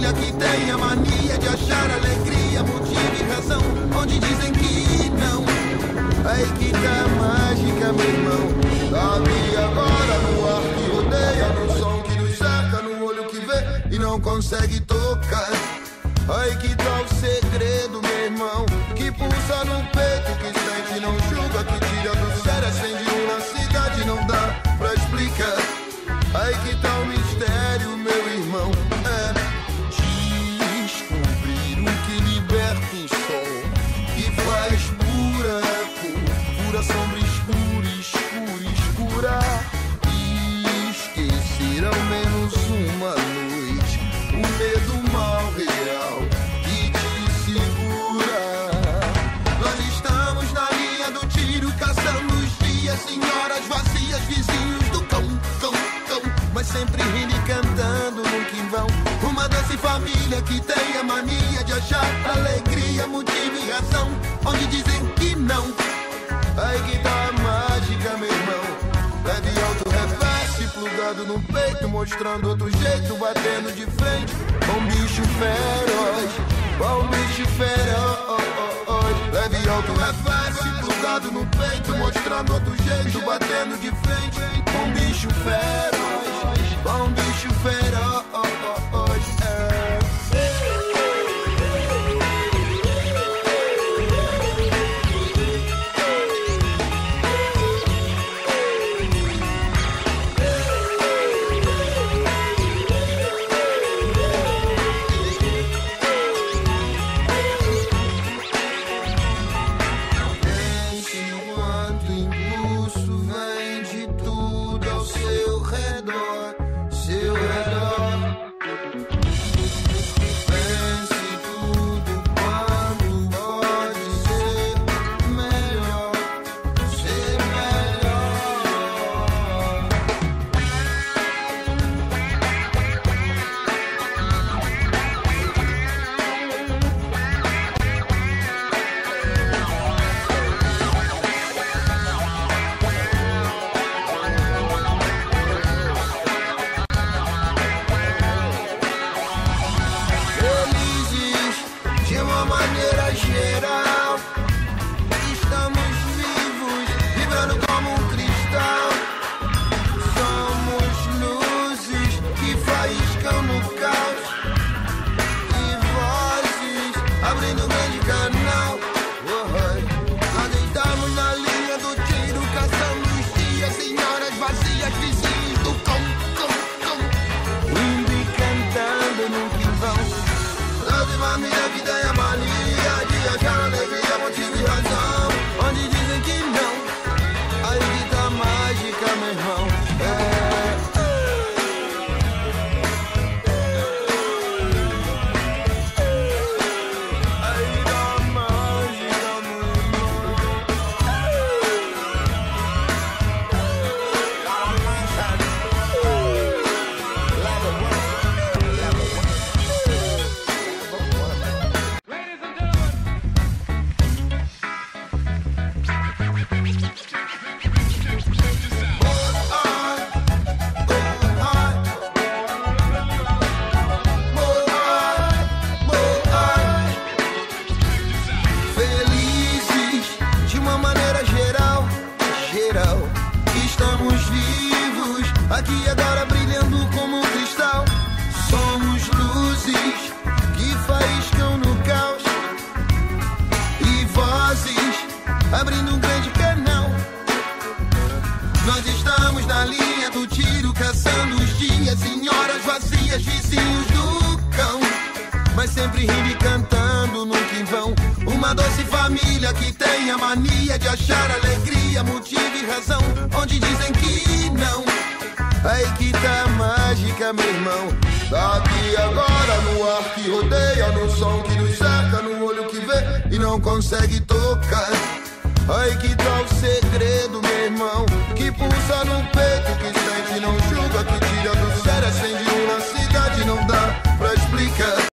família que tem a mania de achar alegria, motivo e razão, onde dizem que não. Aí que tá mágica, meu irmão. Sabe agora no ar que rodeia, no som que nos cerca, no olho que vê e não consegue tocar. Aí que tá o segredo, meu irmão, que pulsa no peito, que sente, não julga, que tira do sério, acende uma cidade, não dá pra explicar. Aí que tá o mistério, meu irmão, é descobrir o que liberta o sol, que faz pura sombra escura, escura, escura. Esquecer ao menos uma noite o medo mal real que te segura. Nós estamos na linha do tiro, caçando os dias, senhoras vazias, vizinhos do cão, mas sempre rindo e cantando nunca em vão. Uma doce família que tem a mania de achar alegria, motivo e razão, onde dizem que não. Aí que tá a mágica, meu irmão. Leve alto, reverse, plugado no peito, mostrando outro jeito, batendo de frente com um bicho feroz, com um bicho feroz. Leve alto, reverse, plugado no peito, mostrando outro jeito, batendo de frente com um bicho feroz, com um bicho feroz. Consegue tocar, ai que tal ser